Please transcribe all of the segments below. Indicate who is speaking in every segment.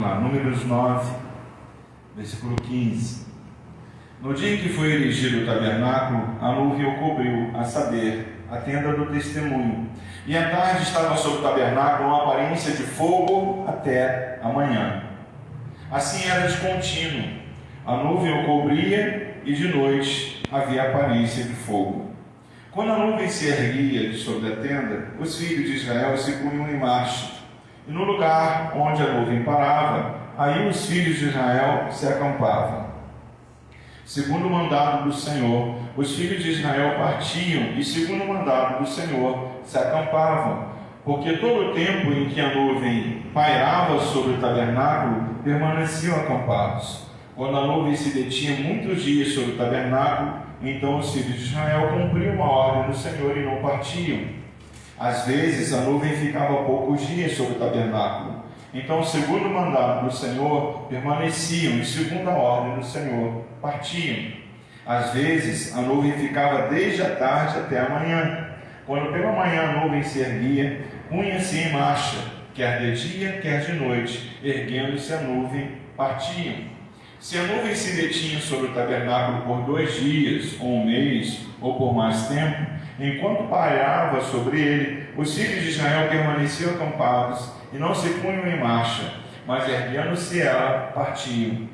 Speaker 1: Números 9, versículo 15. No dia em que foi erigido o tabernáculo, a nuvem o cobriu, a saber, a tenda do testemunho. E à tarde estava sobre o tabernáculo uma aparência de fogo até a manhã. Assim era de contínuo. A nuvem o cobria e de noite havia aparência de fogo. Quando a nuvem se erguia de sobre a tenda, os filhos de Israel se punham em marcha. E no lugar onde a nuvem parava, aí os filhos de Israel se acampavam. Segundo o mandado do Senhor, os filhos de Israel partiam e, segundo o mandado do Senhor, se acampavam, porque todo o tempo em que a nuvem pairava sobre o tabernáculo, permaneciam acampados. Quando a nuvem se detinha muitos dias sobre o tabernáculo, então os filhos de Israel cumpriam a ordem do Senhor e não partiam. Às vezes a nuvem ficava poucos dias sobre o tabernáculo. Então, segundo o mandado do Senhor, permaneciam, e segundo a ordem do Senhor, partiam. Às vezes a nuvem ficava desde a tarde até a manhã. Quando pela manhã a nuvem se erguia, punha-se em marcha, quer de dia, quer de noite. Erguendo-se a nuvem, partiam. Se a nuvem se detinha sobre o tabernáculo por 2 dias, ou 1 mês, ou por mais tempo, enquanto pairava sobre ele, os filhos de Israel permaneciam acampados e não se punham em marcha, mas erguendo-se ela, partiam,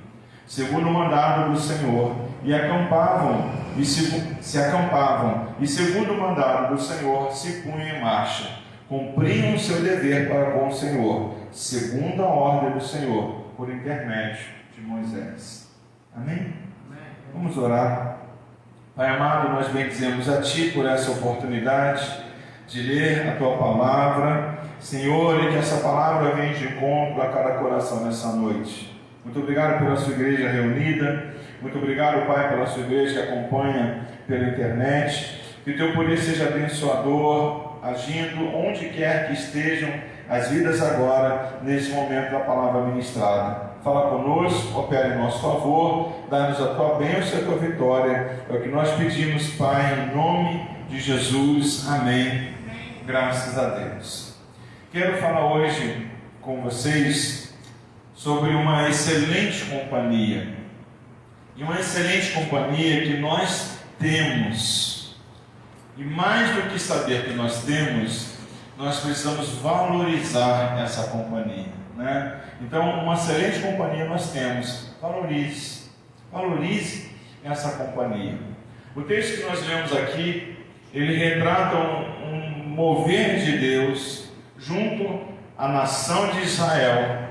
Speaker 1: segundo o mandado do Senhor, e se acampavam, e segundo o mandado do Senhor, se punham em marcha, cumpriam o seu dever para com o Senhor, segundo a ordem do Senhor, por intermédio de Moisés. Amém? Vamos orar. Pai amado, nós bendizemos a Ti por essa oportunidade de ler a Tua palavra, Senhor, e que essa palavra venha de encontro a cada coração nessa noite. Muito obrigado pela Sua igreja reunida, muito obrigado, Pai, pela Sua igreja que acompanha pela internet, que o Teu poder seja abençoador, agindo onde quer que estejam as vidas agora, nesse momento da palavra ministrada. Fala conosco, opera em nosso favor, dá-nos a Tua bênção e a Tua vitória. É o que nós pedimos, Pai, em nome de Jesus. Amém. Graças a Deus. Quero falar hoje com vocês sobre uma excelente companhia. E uma excelente companhia que nós temos. E mais do que saber que nós temos, nós precisamos valorizar essa companhia, né? Então, uma excelente companhia nós temos. Valorize essa companhia. O texto que nós lemos aqui, ele retrata um mover de Deus junto à nação de Israel,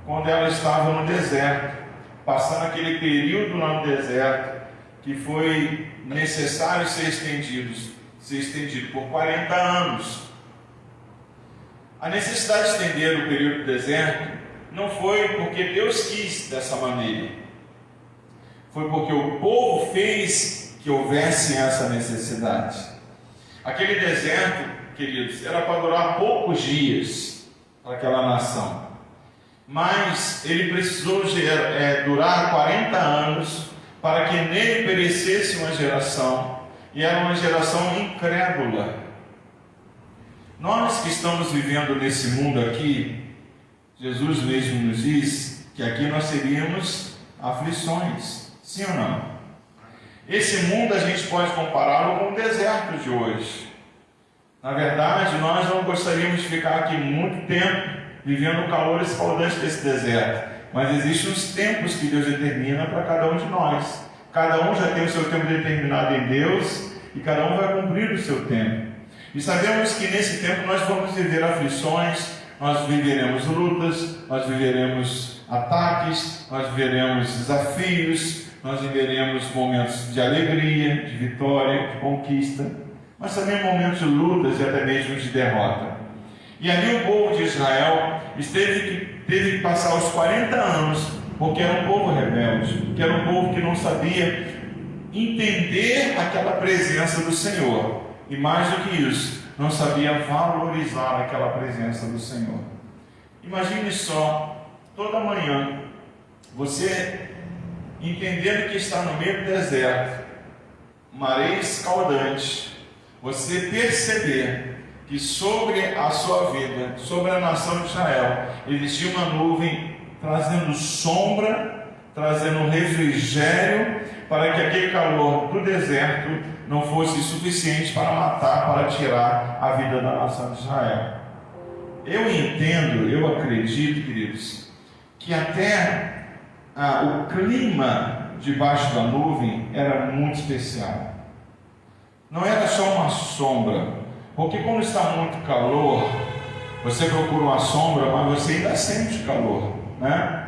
Speaker 1: quando ela estava no deserto, passando aquele período lá no deserto, que foi necessário ser estendido por 40 anos. A necessidade de estender o período do deserto não foi porque Deus quis dessa maneira, foi porque o povo fez que houvesse essa necessidade. Aquele deserto, queridos, era para durar poucos dias para aquela nação, mas ele precisou durar 40 anos para que nele perecesse uma geração, e era uma geração incrédula. Nós que estamos vivendo nesse mundo aqui, Jesus mesmo nos diz que aqui nós teríamos aflições, sim ou não? Esse mundo a gente pode compará-lo com o deserto de hoje. Na verdade, nós não gostaríamos de ficar aqui muito tempo vivendo o calor escaldante desse deserto, mas existem os tempos que Deus determina para cada um de nós. Cada um já tem o seu tempo determinado em Deus e cada um vai cumprir o seu tempo. E sabemos que nesse tempo nós vamos viver aflições, nós viveremos lutas, nós viveremos ataques, nós viveremos desafios, nós viveremos momentos de alegria, de vitória, de conquista, mas também momentos de lutas e até mesmo de derrota. E ali o povo de Israel teve que passar os 40 anos, porque era um povo rebelde, que era um povo que não sabia entender aquela presença do Senhor. E mais do que isso, não sabia valorizar aquela presença do Senhor. Imagine só, toda manhã, você entendendo que está no meio do deserto, uma areia escaldante, você perceber que sobre a sua vida, sobre a nação de Israel, existia uma nuvem trazendo sombra, trazendo refrigério, para que aquele calor do deserto não fosse suficiente para matar, para tirar a vida da nação de Israel. Eu entendo, eu acredito, queridos, que até o clima debaixo da nuvem era muito especial. Não era só uma sombra, porque quando está muito calor, você procura uma sombra, mas você ainda sente calor, né?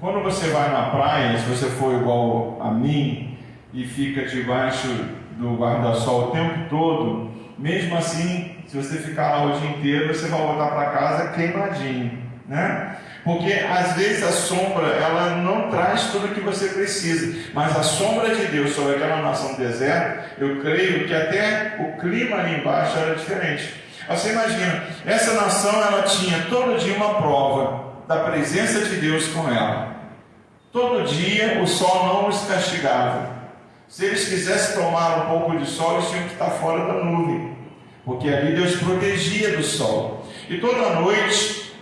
Speaker 1: Quando você vai na praia, se você for igual a mim e fica debaixo do guarda-sol o tempo todo, mesmo assim, se você ficar lá o dia inteiro, você vai voltar para casa queimadinho, né? Porque às vezes a sombra, ela não traz tudo o que você precisa, mas a sombra de Deus sobre aquela nação do deserto, eu creio que até o clima ali embaixo era diferente. Você imagina, essa nação, ela tinha todo dia uma prova da presença de Deus com ela. Todo dia o sol não os castigava. Se eles quisessem tomar um pouco de sol, eles tinham que estar fora da nuvem, porque ali Deus protegia do sol. E toda noite,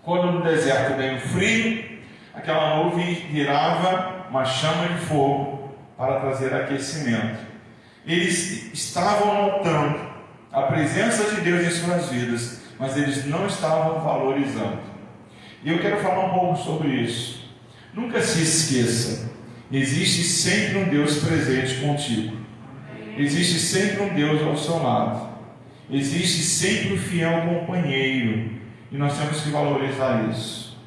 Speaker 1: quando no deserto veio frio, aquela nuvem virava uma chama de fogo para trazer aquecimento. Eles estavam notando a presença de Deus em suas vidas, mas eles não estavam valorizando. E eu quero falar um pouco sobre isso. Nunca se esqueça, existe sempre um Deus presente contigo. Existe sempre um Deus ao seu lado. Existe sempre um fiel companheiro. E nós temos que valorizar isso.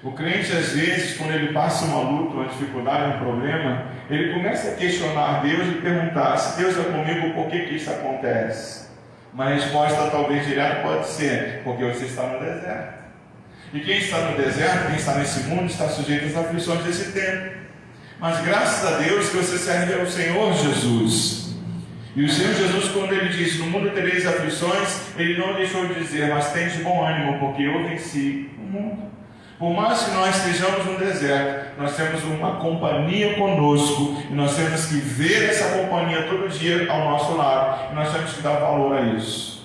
Speaker 1: O crente, às vezes, quando ele passa uma luta, uma dificuldade, um problema, ele começa a questionar Deus e perguntar: se Deus é comigo, por que isso acontece? Uma resposta talvez direta pode ser: porque você está no deserto. E quem está no deserto, quem está nesse mundo, está sujeito às aflições desse tempo. Mas graças a Deus que você serve ao Senhor Jesus. E o Senhor Jesus, quando Ele disse: no mundo tereis aflições, Ele não deixou de dizer: mas tende bom ânimo, porque eu venci o mundo. Por mais que nós estejamos no deserto, nós temos uma companhia conosco, e nós temos que ver essa companhia todo dia ao nosso lado, e nós temos que dar valor a isso.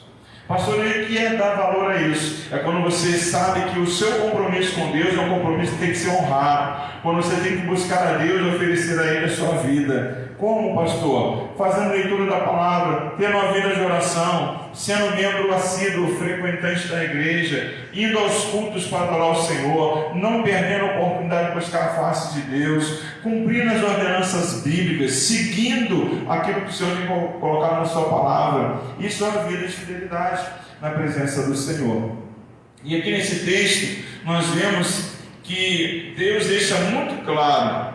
Speaker 1: Pastor, o que é dar valor a isso? É quando você sabe que o seu compromisso com Deus é um compromisso que tem que ser honrado, quando você tem que buscar a Deus e oferecer a Ele a sua vida. Como, pastor? Fazendo leitura da palavra, tendo uma vida de oração, sendo membro assíduo, frequentante da igreja, indo aos cultos para adorar o Senhor, não perdendo a oportunidade de buscar a face de Deus, cumprindo as ordenanças bíblicas, seguindo aquilo que o Senhor tem colocado na sua palavra. Isso é uma vida de fidelidade na presença do Senhor. E aqui nesse texto nós vemos que Deus deixa muito claro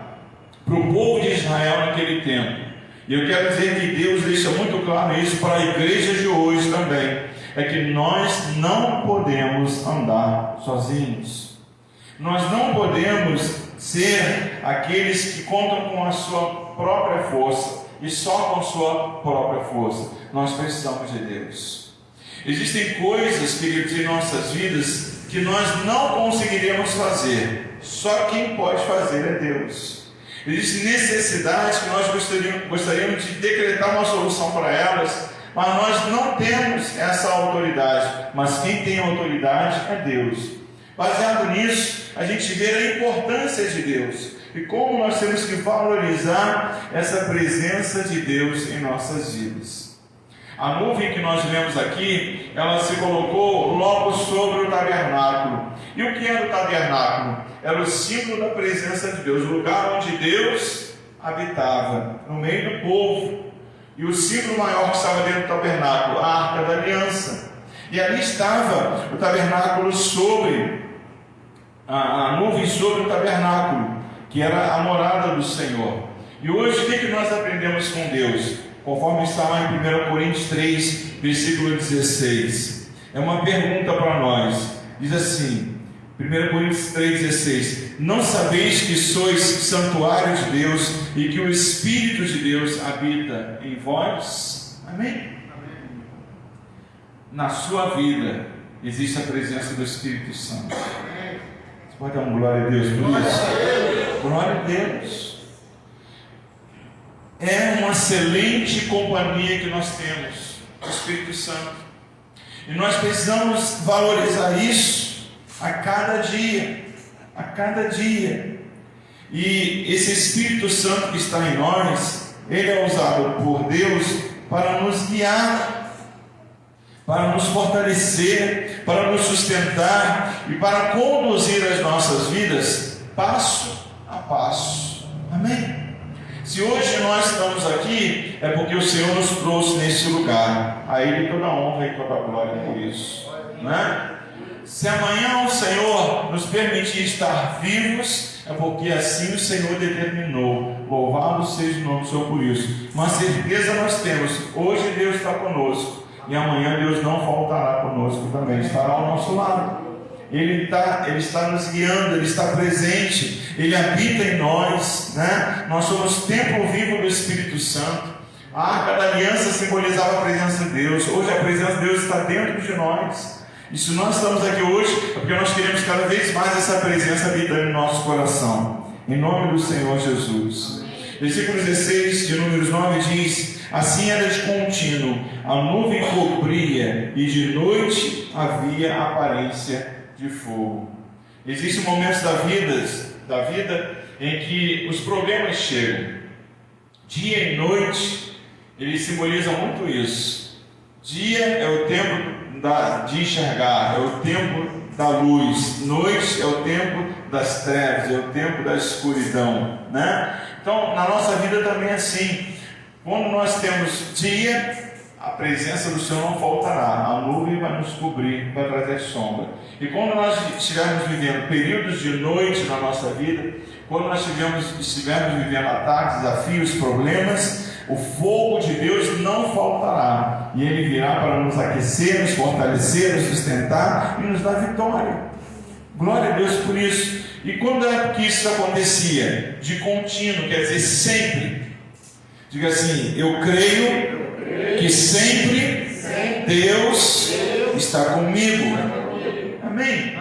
Speaker 1: para o povo de Israel naquele tempo, e eu quero dizer que Deus deixa muito claro isso para a igreja de hoje também, é que nós não podemos andar sozinhos. Nós não podemos ser aqueles que contam com a sua própria força e só com a sua própria força. Nós precisamos de Deus. Existem coisas, queridos, em nossas vidas que nós não conseguiremos fazer. Só quem pode fazer é Deus. Existem necessidades que nós gostaríamos de decretar uma solução para elas, mas nós não temos essa autoridade. Mas quem tem autoridade é Deus. Baseado nisso, a gente vê a importância de Deus e como nós temos que valorizar essa presença de Deus em nossas vidas. A nuvem que nós vemos aqui, ela se colocou logo sobre o tabernáculo. E o que era o tabernáculo? Era o símbolo da presença de Deus, o lugar onde Deus habitava, no meio do povo. E o símbolo maior que estava dentro do tabernáculo, a Arca da Aliança. E ali estava o tabernáculo sobre, a nuvem sobre o tabernáculo, que era a morada do Senhor. E hoje, o que nós aprendemos com Deus? Conforme está lá em 1 Coríntios 3, versículo 16. É uma pergunta para nós. Diz assim, 1 Coríntios 3,16: não sabeis que sois santuário de Deus e que o Espírito de Deus habita em vós? Amém? Amém. Na sua vida existe a presença do Espírito Santo. Você pode dar uma glória a Deus por isso? Glória a Deus. É uma excelente companhia que nós temos, o Espírito Santo. E nós precisamos valorizar isso a cada dia. a cada dia. E esse Espírito Santo que está em nós, ele é usado por Deus para nos guiar, para nos fortalecer, para nos sustentar e para conduzir as nossas vidas passo a passo. Amém? Se hoje nós estamos aqui, é porque o Senhor nos trouxe nesse lugar. A Ele toda a honra e toda a glória por isso, não é? Se amanhã o Senhor nos permitir estar vivos, é porque assim o Senhor determinou. Louvado seja o nome do Senhor por isso. Uma certeza nós temos: hoje Deus está conosco, e amanhã Deus não faltará conosco também, estará ao nosso lado. Ele está nos guiando, Ele está presente, Ele habita em nós, né? Nós somos templo vivo do Espírito Santo. A Arca da Aliança simbolizava a presença de Deus. Hoje a presença de Deus está dentro de nós. E se nós estamos aqui hoje, é porque nós queremos cada vez mais essa presença habitando em nosso coração. Em nome do Senhor Jesus. Versículo 16 de Números 9 diz: assim era de contínuo, a nuvem cobria, e de noite havia aparência de fogo. Existem momentos da vida em que os problemas chegam. Dia e noite, eles simbolizam muito isso. Dia é o tempo de enxergar, é o tempo da luz. Noite é o tempo das trevas, é o tempo da escuridão, né? Então, na nossa vida também é assim. Quando nós temos dia, a presença do Senhor não faltará. A nuvem vai nos cobrir, vai trazer sombra. E quando nós estivermos vivendo períodos de noite na nossa vida, quando nós estivermos vivendo ataques, desafios, problemas, o fogo de Deus não faltará. E Ele virá para nos aquecer, nos fortalecer, nos sustentar e nos dar vitória. Glória a Deus por isso. E quando é que isso acontecia? De contínuo, quer dizer sempre. Diga assim: eu creio que sempre Deus está comigo. Amém?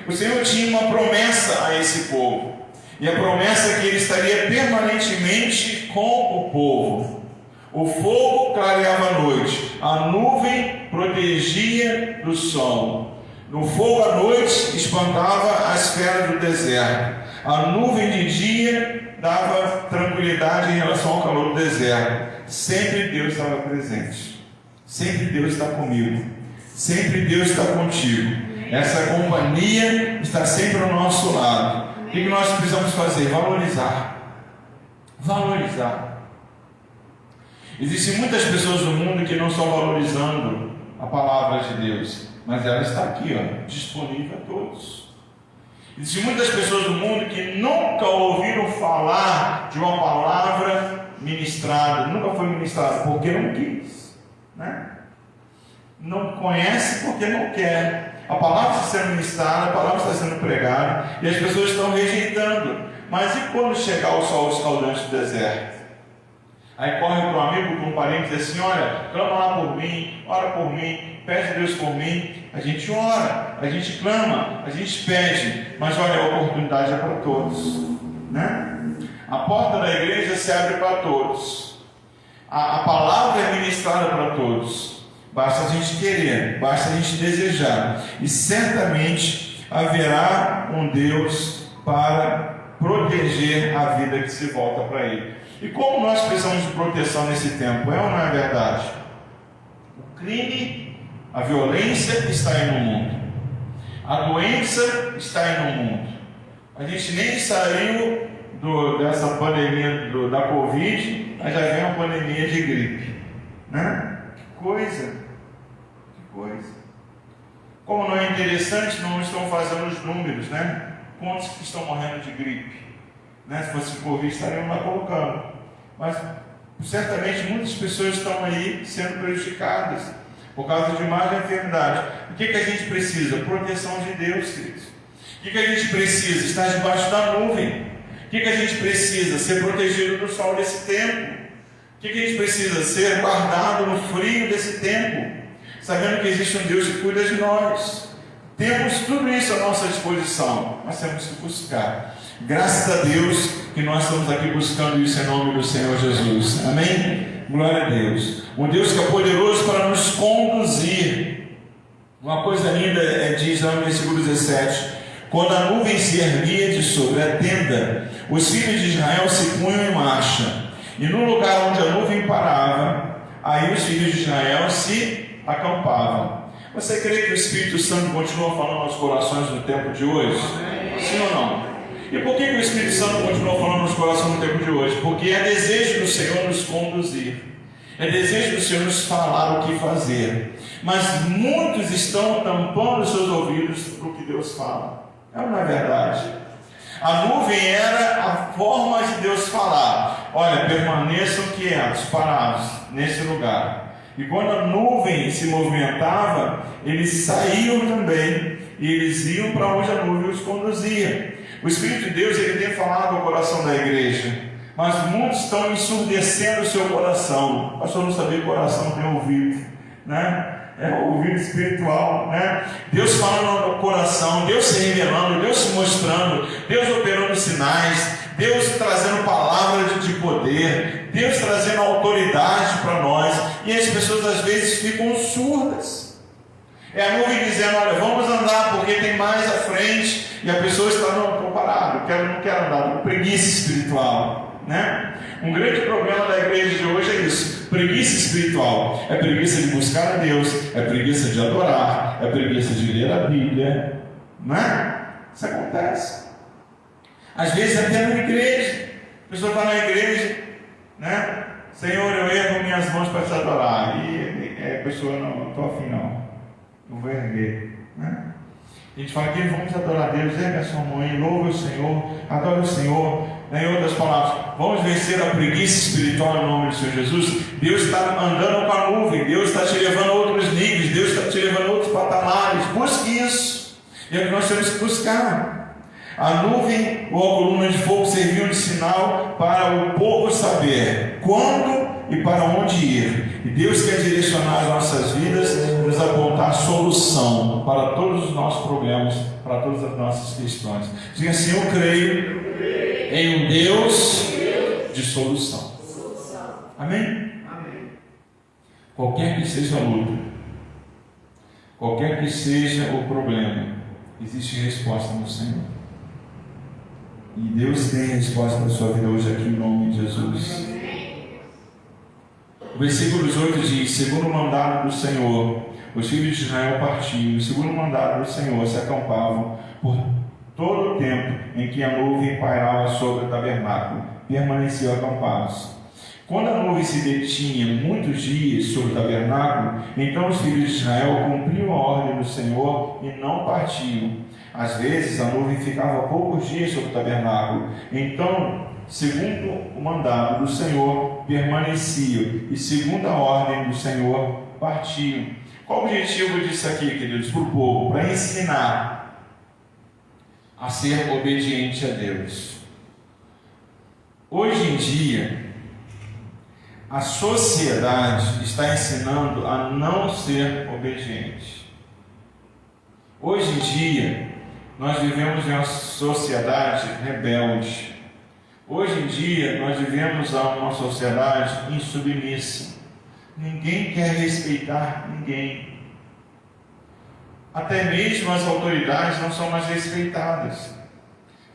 Speaker 1: O Senhor tinha uma promessa a esse povo. E a promessa é que Ele estaria permanentemente com o povo. O fogo clareava a noite, a nuvem protegia do sol. No fogo à noite espantava as feras do deserto. A nuvem de dia dava tranquilidade em relação ao calor do deserto. Sempre Deus estava presente. Sempre Deus está comigo. Sempre Deus está contigo. Essa companhia está sempre ao nosso lado. O que nós precisamos fazer? Valorizar. Valorizar. Existem muitas pessoas no mundo que não estão valorizando a palavra de Deus, mas ela está aqui, disponível a todos. Existem muitas pessoas no mundo que nunca ouviram falar de uma palavra ministrada, nunca foi ministrada porque não quis, né? Não conhece porque não quer. A palavra está sendo ministrada, a palavra está sendo pregada, e as pessoas estão rejeitando. Mas e quando chegar o sol escaldante do deserto? Aí corre para um amigo, para um parente e diz assim: olha, clama lá por mim, ora por mim, pede a Deus por mim. A gente ora, a gente clama, a gente pede, mas olha, a oportunidade é para todos, né? A porta da igreja se abre para todos. A palavra é ministrada para todos. Basta a gente querer, basta a gente desejar, e certamente haverá um Deus para proteger a vida que se volta para Ele. E como nós precisamos de proteção nesse tempo, é ou não é verdade? O crime, a violência está aí no mundo, a doença está aí no mundo. A gente nem saiu dessa pandemia da Covid, mas já vem uma pandemia de gripe, né? Que coisa! Como não é interessante, não estão fazendo os números, né? Quantos que estão morrendo de gripe, né? Se fosse Covid, estariam lá colocando. Mas certamente muitas pessoas estão aí sendo prejudicadas por causa de mais enfermidade. O que a gente precisa? Proteção de Deus, queridos. O que a gente precisa? Estar debaixo da nuvem. O que a gente precisa? Ser protegido do sol desse tempo. O que a gente precisa? Ser guardado no frio desse tempo, sabendo que existe um Deus que cuida de nós. Temos tudo isso à nossa disposição, mas temos que buscar. Graças a Deus que nós estamos aqui buscando isso em nome do Senhor Jesus. Amém? Glória a Deus. Um Deus que é poderoso para nos conduzir. Uma coisa linda diz lá no versículo 17: Quando a nuvem se erguia de sobre a tenda, os filhos de Israel se punham em marcha, e no lugar onde a nuvem parava, aí os filhos de Israel se acampavam. Você crê que o Espírito Santo continua falando aos corações no tempo de hoje? Sim ou não? E por que o Espírito Santo continua falando nos corações no tempo de hoje? Porque é desejo do Senhor nos conduzir, é desejo do Senhor nos falar o que fazer, mas muitos estão tampando os seus ouvidos para o que Deus fala. Não é verdade? A nuvem era a forma de Deus falar: olha, permaneçam quietos, parados nesse lugar. E quando a nuvem se movimentava, eles saíam também, e eles iam para onde a nuvem os conduzia. O Espírito de Deus, ele tem falado ao coração da igreja, mas muitos estão ensurdecendo o seu coração. O pastor não sabia que o coração tem ouvido, né? É o ouvido espiritual, né? Deus falando no coração, Deus se revelando, Deus se mostrando, Deus operando sinais, Deus trazendo palavras de poder, Deus trazendo autoridade para nós, e as pessoas às vezes ficam surdas. É a nuvem dizendo: olha, vamos andar porque tem mais à frente, e a pessoa está: não, estou parado, não quero andar, estou com preguiça espiritual, né? Um grande problema da igreja de hoje é isso: preguiça espiritual. É preguiça de buscar a Deus, é preguiça de adorar, é preguiça de ler a Bíblia, não é? Isso acontece. Às vezes até na igreja, a pessoa está na igreja, né? Senhor, eu ergo minhas mãos para te adorar, e a pessoa: não estou afim não vou erguer, né? A gente fala que vamos adorar a Deus, ergue a sua mãe, louve o Senhor, adore o Senhor. Em outras palavras, vamos vencer a preguiça espiritual em nome do Senhor Jesus. Deus está andando com a nuvem, Deus está te levando a outros níveis, Deus está te levando a outros patamares. Busque isso, e é o que nós temos que buscar. A nuvem ou a coluna de fogo serviam de sinal para o povo saber quando e para onde ir. E Deus quer direcionar as nossas vidas, nos apontar solução para todos os nossos problemas, para todas as nossas questões. Diga assim: eu creio em um Deus de solução. Amém? Qualquer que seja a luta, qualquer que seja o problema, existe resposta no Senhor. E Deus tem resposta para a sua vida hoje aqui em nome de Jesus. O versículo 18 diz: segundo o mandado do Senhor, os filhos de Israel partiam, e segundo o mandado do Senhor se acampavam por todo o tempo em que a nuvem pairava sobre o tabernáculo, permaneciam acampados. Quando a nuvem se detinha muitos dias sobre o tabernáculo, então os filhos de Israel cumpriam a ordem do Senhor e não partiam. Às vezes a nuvem ficava poucos dias sobre o tabernáculo, então, segundo o mandado do Senhor, permaneciam, e segundo a ordem do Senhor, partiam. Qual o objetivo disso aqui, queridos? Para o povo, para ensinar a ser obediente a Deus. Hoje em dia, a sociedade está ensinando a não ser obediente. Hoje em dia, nós vivemos em uma sociedade rebelde. Hoje em dia, nós vivemos em uma sociedade insubmissa. Ninguém quer respeitar ninguém. Até mesmo as autoridades não são mais respeitadas.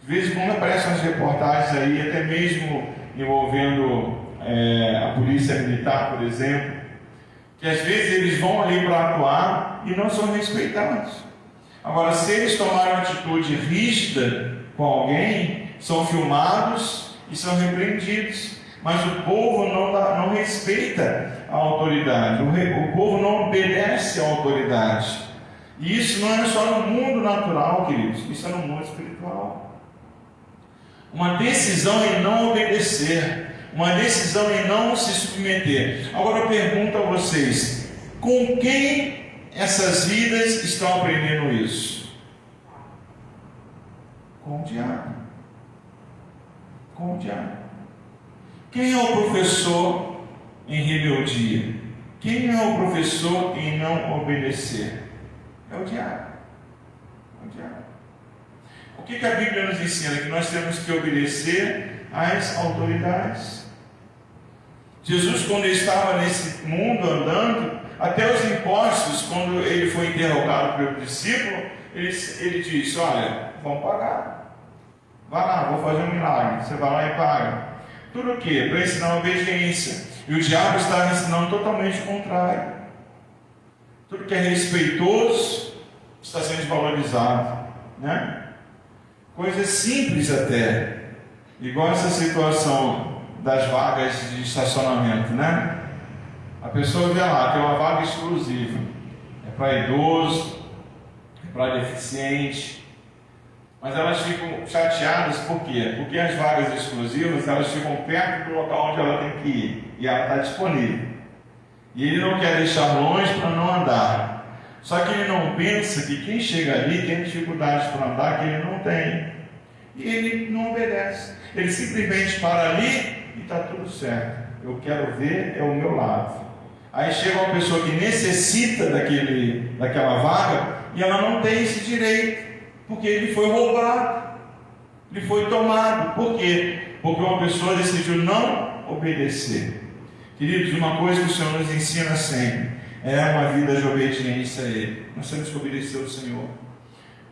Speaker 1: De vez em quando aparecem as reportagens aí, até mesmo envolvendo a polícia militar, por exemplo, que às vezes eles vão ali para atuar e não são respeitados. Agora, se eles tomarem uma atitude rígida com alguém, são filmados e são repreendidos. Mas o povo não respeita a autoridade, o povo não obedece à autoridade. E isso não é só no mundo natural, queridos, isso é no mundo espiritual. Uma decisão em não obedecer, uma decisão em não se submeter. Agora eu pergunto a vocês: com quem essas vidas estão aprendendo isso? Com o diabo. Com o diabo. Quem é o professor em rebeldia? Quem é o professor em não obedecer? É o diabo. É o diabo. O que a Bíblia nos ensina? Que nós temos que obedecer às autoridades. Jesus, quando estava nesse mundo andando, até os impostos, quando ele foi interrogado pelo discípulo, ele disse: olha, vamos pagar. Vai lá, vou fazer um milagre. Você vai lá e paga. Tudo o quê? Para ensinar a obediência. E o diabo está ensinando totalmente o contrário. Tudo que é respeitoso está sendo desvalorizado, né? Coisas simples até, igual essa situação das vagas de estacionamento, né? A pessoa vê lá, tem uma vaga exclusiva, é para idoso, é para deficiente, mas elas ficam chateadas, por quê? Porque as vagas exclusivas, elas ficam perto do local onde ela tem que ir, e ela está disponível. E ele não quer deixar longe para não andar. Só que ele não pensa que quem chega ali tem dificuldades para andar que ele não tem. E ele não obedece. Ele simplesmente para ali e está tudo certo. Eu quero ver, é o meu lado. Aí chega uma pessoa que necessita daquela vaga e ela não tem esse direito. Porque ele foi roubado. Ele foi tomado. Por quê? Porque uma pessoa decidiu não obedecer. Queridos, uma coisa que o Senhor nos ensina sempre é uma vida de obediência a Ele. Nós temos que obedecer ao Senhor.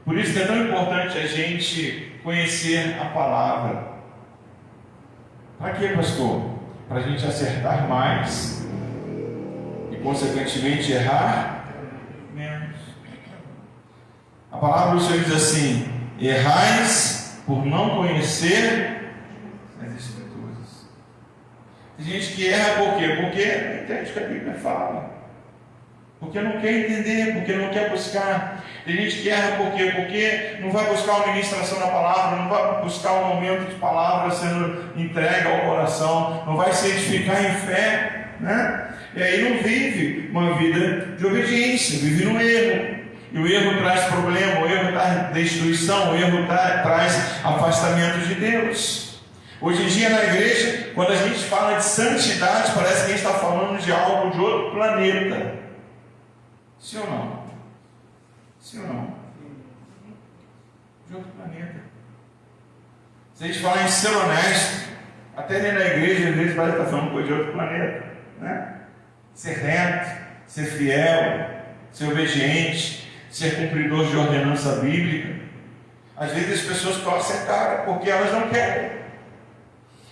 Speaker 1: Por isso que é tão importante a gente conhecer a palavra. Para quê, pastor? Para a gente acertar mais e, consequentemente, errar menos. A palavra do Senhor diz assim: errais por não conhecer as Escrituras. Tem gente que erra por quê? Porque não entende o que a Bíblia fala. Porque não quer entender, porque não quer buscar. Tem gente que erra por quê? Porque não vai buscar uma ministração da palavra, não vai buscar um momento de palavra sendo entregue ao coração, não vai se edificar em fé, né? E aí não vive uma vida de obediência, vive no erro. E o erro traz problema, o erro traz destruição, o erro traz afastamento de Deus. Hoje em dia na igreja, quando a gente fala de santidade, parece que a gente está falando de algo de outro planeta. Sim ou não? Sim ou não? De outro planeta. Se a gente falar em ser honesto, até dentro da igreja, às vezes parece que está falando coisa de outro planeta, né? Ser reto, ser fiel, ser obediente, ser cumpridor de ordenança bíblica. Às vezes as pessoas torcem a cara porque elas não querem.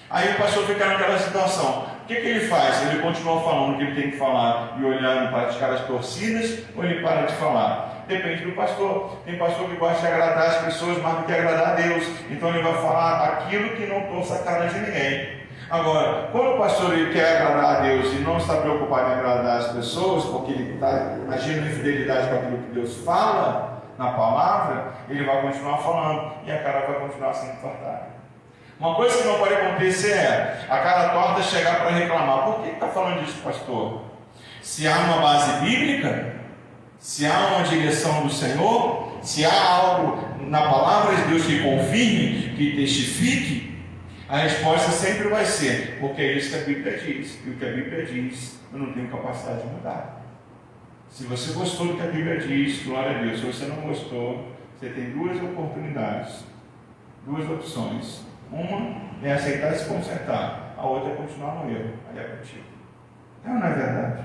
Speaker 1: Aí o pastor fica naquela situação. O que ele faz? Ele continua falando o que ele tem que falar e olhando para praticar as torcidas, ou ele para de falar? Depende do pastor. Tem pastor que gosta de agradar as pessoas mais do que agradar a Deus. Então ele vai falar aquilo que não torça a cara de ninguém. Agora, quando o pastor ele quer agradar a Deus e não está preocupado em agradar as pessoas, porque ele está agindo em fidelidade com aquilo que Deus fala na palavra, ele vai continuar falando e a cara vai continuar sendo tortada. Uma coisa que não pode acontecer é a cara torta chegar para reclamar. Por que está falando disso, pastor? Se há uma base bíblica, se há uma direção do Senhor, se há algo na palavra de Deus que confirme, que testifique, a resposta sempre vai ser: porque é isso que a Bíblia diz. E o que a Bíblia diz, eu não tenho capacidade de mudar. Se você gostou do que a Bíblia diz, glória a Deus. Se você não gostou, você tem duas oportunidades, duas opções. Uma é aceitar e se consertar, a outra é continuar no erro. Aí é contigo. Não é verdade?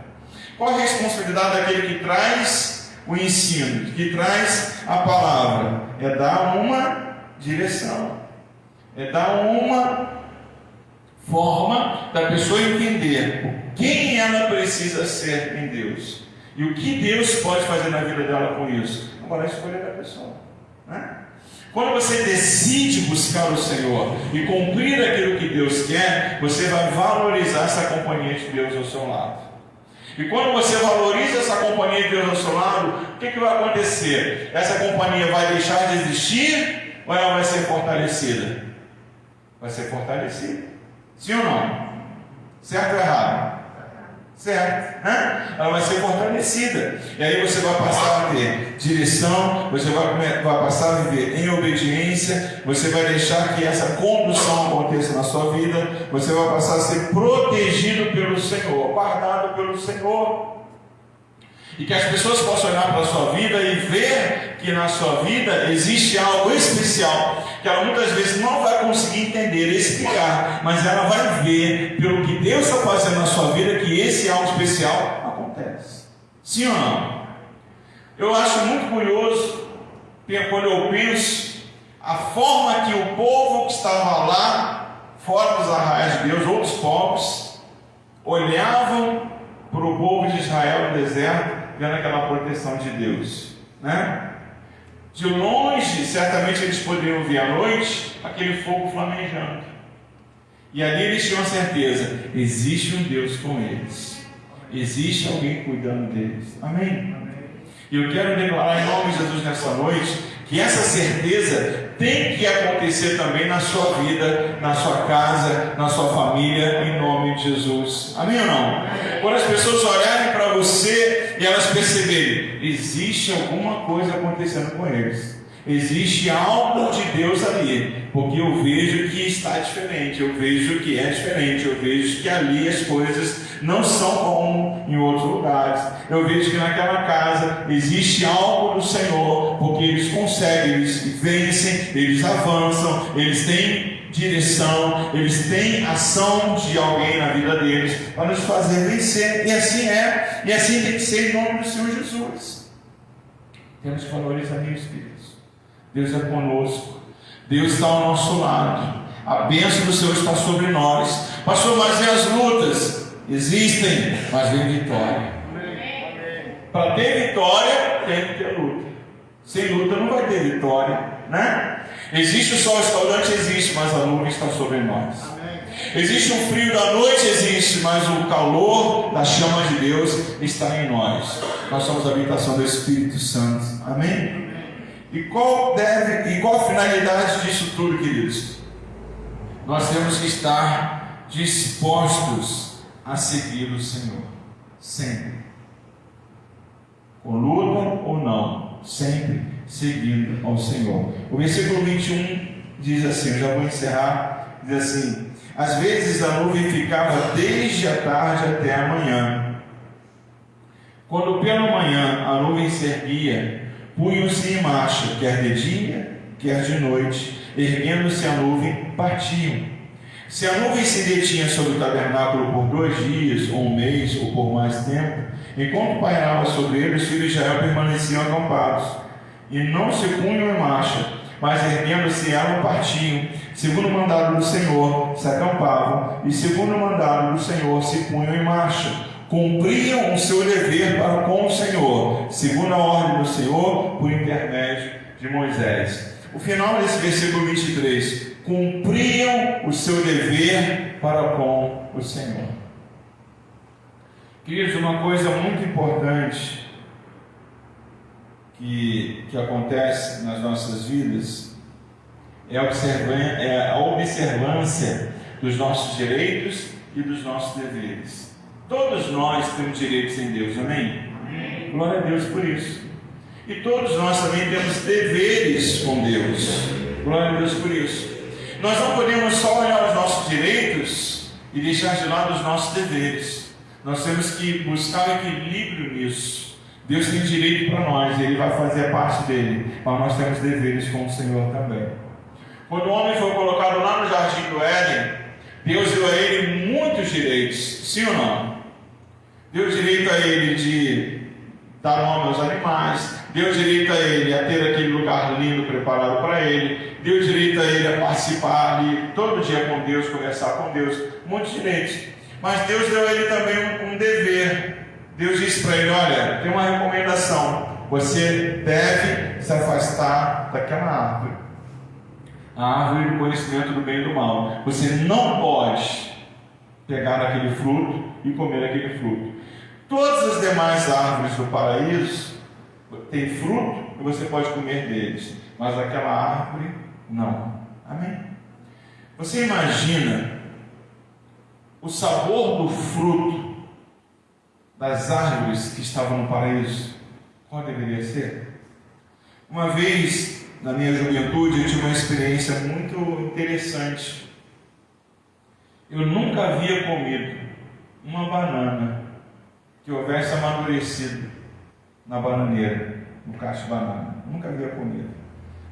Speaker 1: Qual a responsabilidade daquele que traz o ensino, que traz a palavra? É dar uma direção, é dar uma forma da pessoa entender quem ela precisa ser em Deus e o que Deus pode fazer na vida dela com isso. Agora a escolha da pessoa, né? Quando você decide buscar o Senhor e cumprir aquilo que Deus quer, você vai valorizar essa companhia de Deus ao seu lado. E quando você valoriza essa companhia de Deus ao seu lado, o que vai acontecer? Essa companhia vai deixar de existir ou ela vai ser fortalecida? Vai ser fortalecida. Sim ou não? Certo ou errado? Certo? Ela vai ser fortalecida. E aí você vai passar a ter direção, você vai passar a viver em obediência, você vai deixar que essa condução aconteça na sua vida, você vai passar a ser protegido pelo Senhor, guardado pelo Senhor. E que as pessoas possam olhar para a sua vida e ver que na sua vida existe algo especial, que ela muitas vezes não vai conseguir entender, explicar, mas ela vai ver, pelo que Deus está fazendo na sua vida, que esse algo especial acontece. Sim ou não? Eu acho muito curioso, quando eu penso a forma que o povo que estava lá, fora dos arraiais de Deus, outros povos, olhavam para o povo de Israel no deserto, vendo aquela proteção de Deus, né? De longe, certamente eles poderiam ver à noite aquele fogo flamejando, e ali eles tinham a certeza: existe um Deus com eles, existe alguém cuidando deles. Amém? E eu quero declarar em nome de Jesus nessa noite que essa certeza tem que acontecer também na sua vida, na sua casa, na sua família, em nome de Jesus. Amém ou não? Quando as pessoas olharem para você e elas perceberem: existe alguma coisa acontecendo com eles, existe algo de Deus ali, porque eu vejo que está diferente, eu vejo que é diferente, eu vejo que ali as coisas não são como em outros lugares, eu vejo que naquela casa existe algo do Senhor, porque eles conseguem, eles vencem, eles avançam, eles têm direção, eles têm ação de alguém na vida deles para nos fazer vencer. E assim é, e assim tem que ser em nome do Senhor Jesus. Temos que valorizar, meus filhos. Deus é conosco, Deus está ao nosso lado, a bênção do Senhor está sobre nós. Pastor, mas e as lutas? Existem, mas vem vitória. Para ter vitória, tem que ter luta. Sem luta não vai ter vitória, né? Existe o sol escaldante, existe, mas a nuvem está sobre nós. Existe o frio da noite, existe, mas o calor da chama de Deus está em nós. Nós somos a habitação do Espírito Santo. Amém? E qual a finalidade disso tudo, queridos? Nós temos que estar dispostos a seguir o Senhor, sempre, com luta ou não, sempre seguindo ao Senhor. O versículo 21 diz assim, eu já vou encerrar, diz assim: às vezes a nuvem ficava desde a tarde até a manhã. Quando pela manhã a nuvem se erguia, punham-se em marcha, quer de dia, quer de noite, erguendo-se a nuvem, partiam. Se a nuvem se detinha sobre o tabernáculo por 2 dias, ou 1 mês, ou por mais tempo, enquanto pairava sobre ele, os filhos de Israel permaneciam acampados, e não se punham em marcha, mas erguendo-se ela, partiam. Segundo o mandado do Senhor, se acampavam, e segundo o mandado do Senhor, se punham em marcha. Cumpriam o seu dever para com o Senhor, segundo a ordem do Senhor, por intermédio de Moisés. O final desse versículo 23: cumpriam o seu dever para com o Senhor. Queridos, uma coisa muito importante que acontece nas nossas vidas é a observância dos nossos direitos e dos nossos deveres. Todos nós temos direitos em Deus, amém? Amém. Glória a Deus por isso. E todos nós também temos deveres com Deus. Glória a Deus por isso. Nós não podemos só olhar os nossos direitos e deixar de lado os nossos deveres. Nós temos que buscar equilíbrio nisso. Deus tem direito para nós, Ele vai fazer a parte dele, mas nós temos deveres com o Senhor também. Quando o homem foi colocado lá no jardim do Éden, Deus deu a ele muitos direitos, sim ou não? Deu direito a ele de dar nome aos animais, deu direito a ele a ter aquele lugar lindo preparado para ele, deu direito a ele a participar ali todo dia com Deus, conversar com Deus, muitos direitos. Mas Deus deu a ele também um dever. Deus disse para ele: olha, tem uma recomendação, você deve se afastar daquela árvore, a árvore do conhecimento do bem e do mal. Você não pode pegar aquele fruto e comer aquele fruto. Todas as demais árvores do paraíso têm fruto e você pode comer deles, mas aquela árvore não. Amém? Você imagina o sabor do fruto das árvores que estavam no paraíso? Qual deveria ser? Uma vez, na minha juventude, eu tive uma experiência muito interessante. Eu nunca havia comido uma banana que houvesse amadurecido na bananeira, no cacho de banana. Nunca havia comido.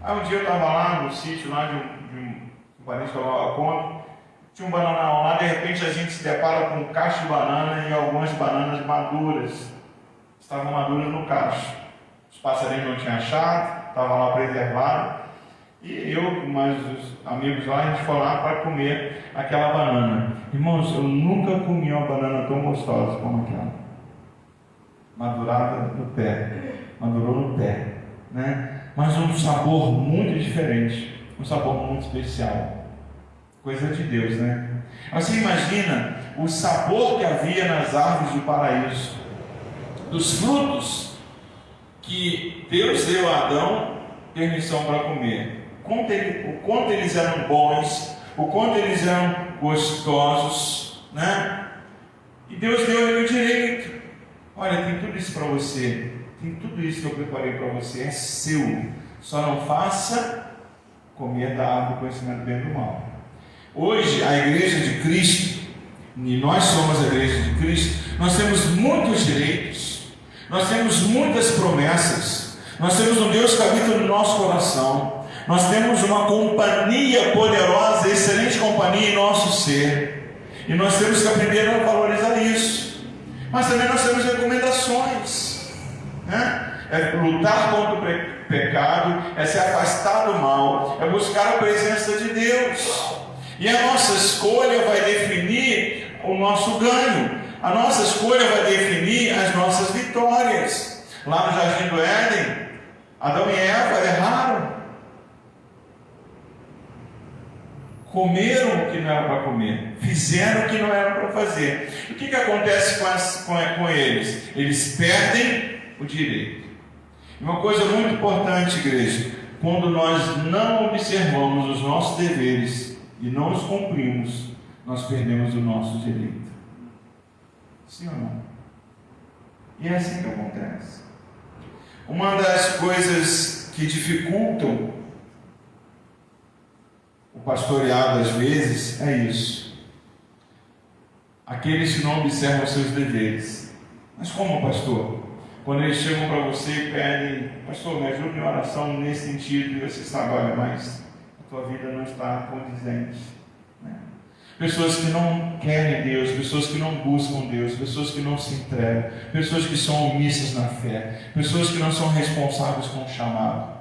Speaker 1: Aí um dia eu estava lá no sítio lá de um parente que eu tomava conta, tinha um bananal lá, de repente a gente se depara com um cacho de banana e algumas bananas maduras. Estavam maduras no cacho. Os passarinhos não tinham achado, estavam lá preservados. E eu, com mais os amigos lá, a gente foi lá para comer aquela banana. Irmãos, eu nunca comi uma banana tão gostosa como aquela. Madurada no pé. Madurou no pé, né? Mas um sabor muito diferente. Um sabor muito especial. Coisa de Deus, né? Você imagina o sabor que havia nas árvores do paraíso, dos frutos que Deus deu a Adão permissão para comer. O quanto eles eram bons, o quanto eles eram gostosos, né? E Deus deu ele o direito. Olha, tem tudo isso para você, tem tudo isso que eu preparei para você, é seu. Só não faça comer da árvore do conhecimento do bem e do mal. Hoje, a igreja de Cristo, e nós somos a igreja de Cristo, nós temos muitos direitos, nós temos muitas promessas, nós temos um Deus que habita no nosso coração, nós temos uma companhia poderosa, excelente companhia em nosso ser, e nós temos que aprender a valorizar isso. Mas também nós temos recomendações, né? É lutar contra o pecado, é se afastar do mal, é buscar a presença de Deus. E a nossa escolha vai definir o nosso ganho. A nossa escolha vai definir as nossas vitórias. Lá no Jardim do Éden, Adão e Eva erraram. Comeram o que não era para comer, fizeram o que não era para fazer. O que acontece com eles? Eles perdem o direito. Uma coisa muito importante, igreja, quando nós não observamos os nossos deveres e não os cumprimos, nós perdemos o nosso direito. Sim ou não? E é assim que acontece. Uma das coisas que dificultam o pastoreado às vezes é isso. Aqueles que não observam seus deveres. Mas como, pastor? Quando eles chegam para você e pedem, pastor, me ajude em oração nesse sentido, e você sabe, olha, mas a tua vida não está condizente, né? Pessoas que não querem Deus, pessoas que não buscam Deus, pessoas que não se entregam, pessoas que são omissas na fé, pessoas que não são responsáveis com o chamado.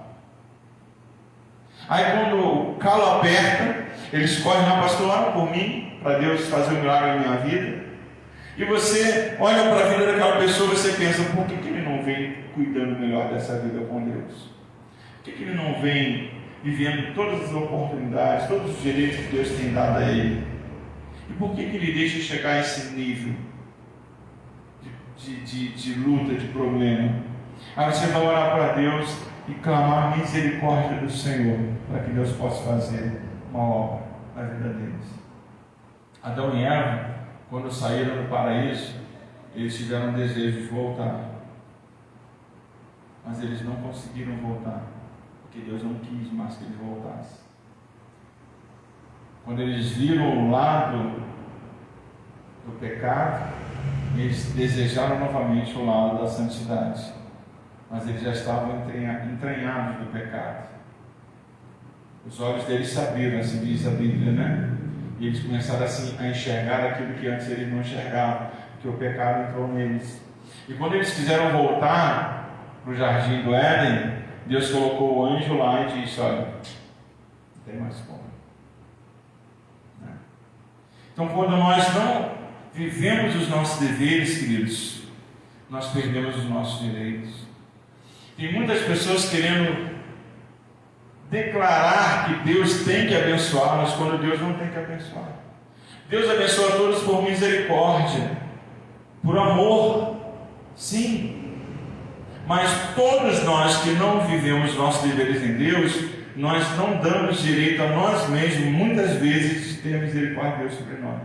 Speaker 1: Aí quando o calo aperta, eles correm na pastor, ora por mim, para Deus fazer um milagre na minha vida. E você olha para a vida daquela pessoa e você pensa, por que ele não vem cuidando melhor dessa vida com Deus? Por que ele não vem vivendo todas as oportunidades, todos os direitos que Deus tem dado a ele? E por que ele deixa chegar a esse nível de luta, de problema? Aí você vai orar para Deus e clamar a misericórdia do Senhor, para que Deus possa fazer uma obra na vida deles. Adão e Eva, quando saíram do paraíso, eles tiveram desejo de voltar, mas eles não conseguiram voltar, porque Deus não quis mais que eles voltassem. Quando eles viram o lado do pecado, eles desejaram novamente o lado da santidade, mas eles já estavam entranhados do pecado. Os olhos deles se abriram, assim diz a Bíblia, né? E eles começaram assim a enxergar aquilo que antes eles não enxergavam, porque o pecado entrou neles. E quando eles quiseram voltar para o jardim do Éden, Deus colocou o anjo lá e disse, olha, não tem mais como. Então, quando nós não vivemos os nossos deveres, queridos, nós perdemos os nossos direitos. Tem muitas pessoas querendo declarar que Deus tem que abençoá-las, quando Deus não tem que abençoar. Deus abençoa a todos por misericórdia, por amor, sim. Mas todos nós que não vivemos nossos deveres em Deus, nós não damos direito a nós mesmos, muitas vezes, de ter a misericórdia de Deus sobre nós.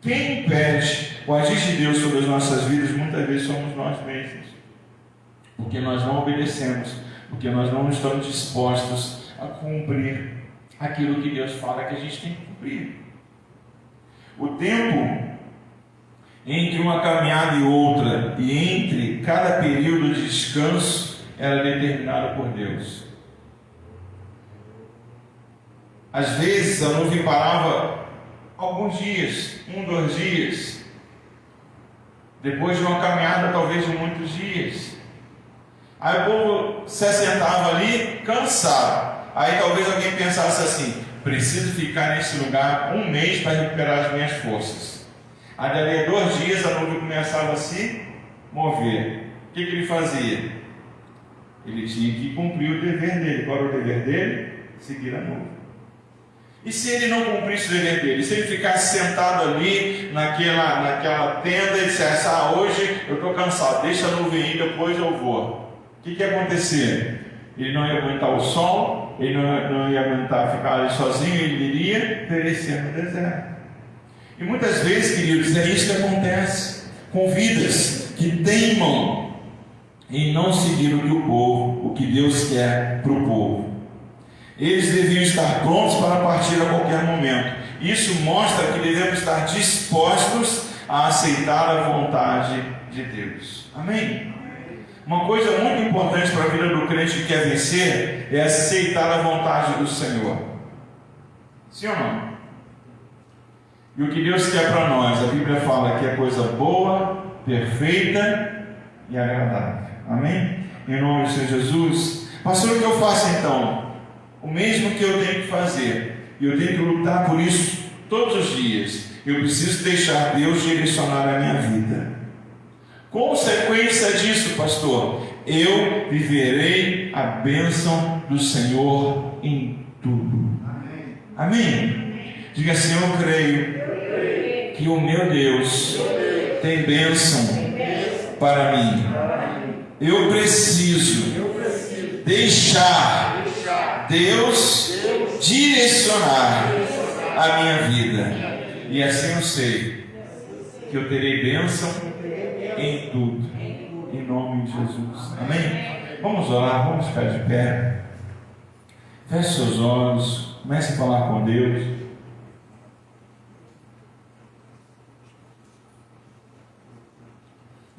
Speaker 1: Quem impede o agir de Deus sobre as nossas vidas, muitas vezes somos nós mesmos. Porque nós não obedecemos, porque nós não estamos dispostos a cumprir aquilo que Deus fala que a gente tem que cumprir. O tempo entre uma caminhada e outra, e entre cada período de descanso, era determinado por Deus. Às vezes a nuvem parava alguns dias, 1, 2 dias, depois de uma caminhada talvez de muitos dias. Aí o povo se assentava ali, cansado. Aí talvez alguém pensasse assim: preciso ficar nesse lugar um mês para recuperar as minhas forças. Aí dali a 2 dias a nuvem começava a se mover. O que ele fazia? Ele tinha que cumprir o dever dele. Qual era o dever dele? Seguir a nuvem. E se ele não cumprisse o dever dele? Se ele ficasse sentado ali naquela tenda e dissesse: hoje eu estou cansado, deixa a nuvem ir, depois eu vou. O que ia acontecer? Ele não ia aguentar o sol, ele não ia aguentar ficar ali sozinho, ele iria perecer no deserto. E muitas vezes, queridos, é isso que acontece com vidas que teimam em não seguir o que Deus quer para o povo. Eles deviam estar prontos para partir a qualquer momento. Isso mostra que devemos estar dispostos a aceitar a vontade de Deus. Amém? Uma coisa muito importante para a vida do crente que quer vencer é aceitar a vontade do Senhor. Sim ou não? E o que Deus quer para nós, a Bíblia fala que é coisa boa, perfeita e agradável. Amém? Em nome do Senhor Jesus. Pastor, o que eu faço então? O mesmo que eu tenho que fazer. E eu tenho que lutar por isso todos os dias. Eu preciso deixar Deus direcionar a minha vida. Consequência disso, pastor, eu viverei a bênção do Senhor em tudo. Amém? Amém? Diga assim: eu creio que o meu Deus tem bênção para mim. Eu preciso deixar Deus direcionar a minha vida. E assim eu sei que eu terei bênção em tudo. Em nome de Jesus. Amém? Vamos orar, vamos ficar de pé. Feche seus olhos. Comece a falar com Deus.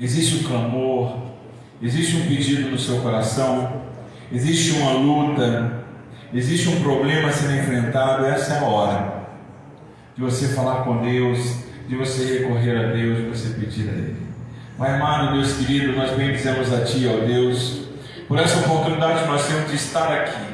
Speaker 1: Existe um clamor, existe um pedido no seu coração, existe uma luta, existe um problema a ser enfrentado. Essa é a hora de você falar com Deus, de você recorrer a Deus, de você pedir a Ele. Pai amado, Deus querido, nós bendizemos a Ti, ó Deus, por essa oportunidade que nós temos de estar aqui.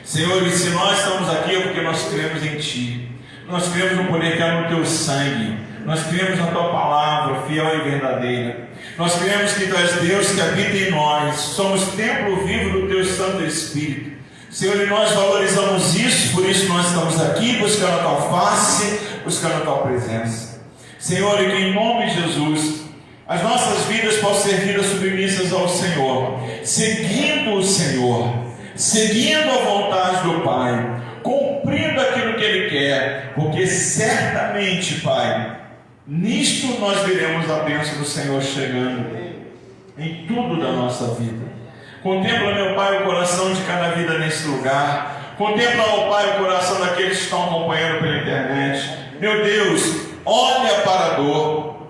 Speaker 1: Senhor, e se nós estamos aqui é porque nós cremos em Ti. Nós cremos no poder que há no Teu sangue. Nós cremos na Tua palavra, fiel e verdadeira. Nós cremos que Tu és Deus que habita em nós. Somos templo vivo do Teu Santo Espírito. Senhor, e nós valorizamos isso, por isso nós estamos aqui buscando a Tua face, buscando a Tua presença. Senhor, e que em nome de Jesus as nossas vidas possam ser vidas submissas ao Senhor, seguindo o Senhor, seguindo a vontade do Pai, cumprindo aquilo que Ele quer, porque certamente, Pai, nisto nós veremos a bênção do Senhor chegando em tudo da nossa vida. Contempla, meu Pai, o coração de cada vida nesse lugar. Contempla, meu Pai, o coração daqueles que estão acompanhando pela internet. Meu Deus, olha para a dor,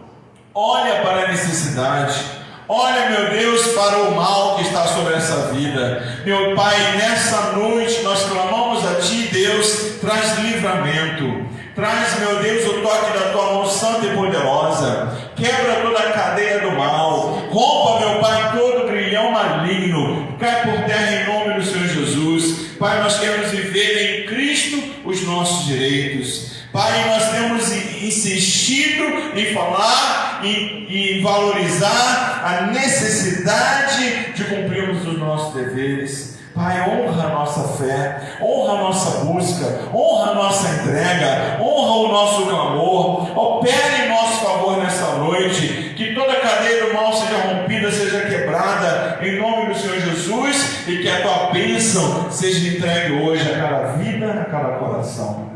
Speaker 1: olha para a necessidade, olha, meu Deus, para o mal que está sobre essa vida. Meu Pai, nessa noite nós clamamos a Ti, Deus, traz livramento. Traz, meu Deus, o toque da Tua mão santa e poderosa. Quebra toda a cadeia do mal. Rompa, meu Pai, todo grilhão maligno. Cai por terra em nome do Senhor Jesus. Pai, nós queremos viver em Cristo os nossos direitos. Pai, nós temos insistido em falar e valorizar a necessidade de cumprirmos os nossos deveres. Pai, honra a nossa fé, honra a nossa busca, honra a nossa entrega, honra o nosso clamor, opera em nosso favor nessa noite, que toda cadeia do mal seja rompida, seja quebrada, em nome do Senhor Jesus, e que a Tua bênção seja entregue hoje a cada vida, a cada coração.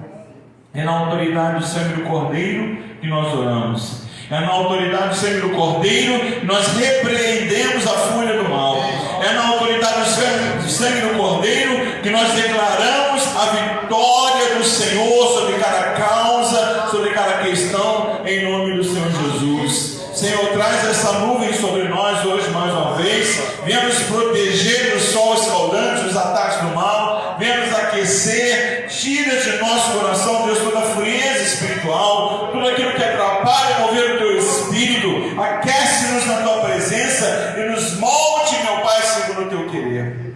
Speaker 1: É na autoridade do sangue do Cordeiro que nós oramos. É na autoridade do sangue do Cordeiro que nós repreendemos a fúria do mal. É na autoridade do sangue do Cordeiro que nós declaramos a vitória do Senhor sobre cada causa, sobre cada questão, em nome do Senhor Jesus. Senhor, traz essa nuvem sobre nós hoje mais uma vez. Venha nos proteger do sol escaldante, dos ataques do mal. Venha nos aquecer. Tira de nosso coração, Deus, toda a frieza espiritual, tudo aquilo que atrapalha mover o Teu Espírito. Aquece-nos na Tua presença e nos molde, meu Pai, segundo o Teu querer.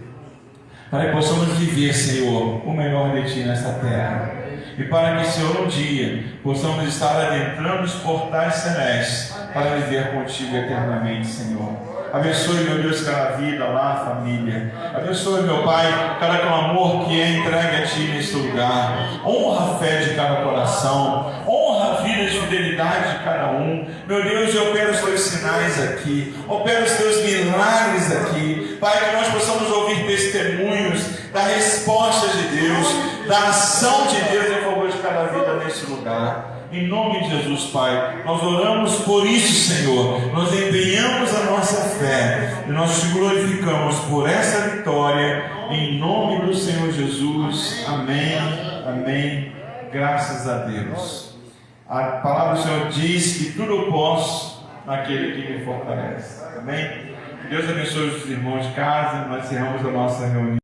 Speaker 1: Para que possamos viver viver, Senhor, o melhor de Ti nessa terra. E para que, Senhor, um dia possamos estar adentrando os portais celestes para viver contigo eternamente, Senhor. Abençoe, meu Deus, cada vida lá, família. Abençoe, meu Pai, cada clamor que é entregue a Ti neste lugar. Honra a fé de cada coração. Honra a vida de fidelidade de cada um. Meu Deus, eu opero os Teus sinais aqui. Opero os Teus milagres aqui. Pai, que nós possamos ouvir testemunhos da resposta de Deus, da ação de Deus em favor de cada vida neste lugar. Em nome de Jesus, Pai, nós oramos por isso, Senhor. Nós empenhamos a nossa fé e nós te glorificamos por essa vitória. Em nome do Senhor Jesus. Amém. Amém. Graças a Deus. A palavra do Senhor diz que tudo eu posso naquele que me fortalece. Amém. Deus abençoe os irmãos de casa. Nós encerramos a nossa reunião.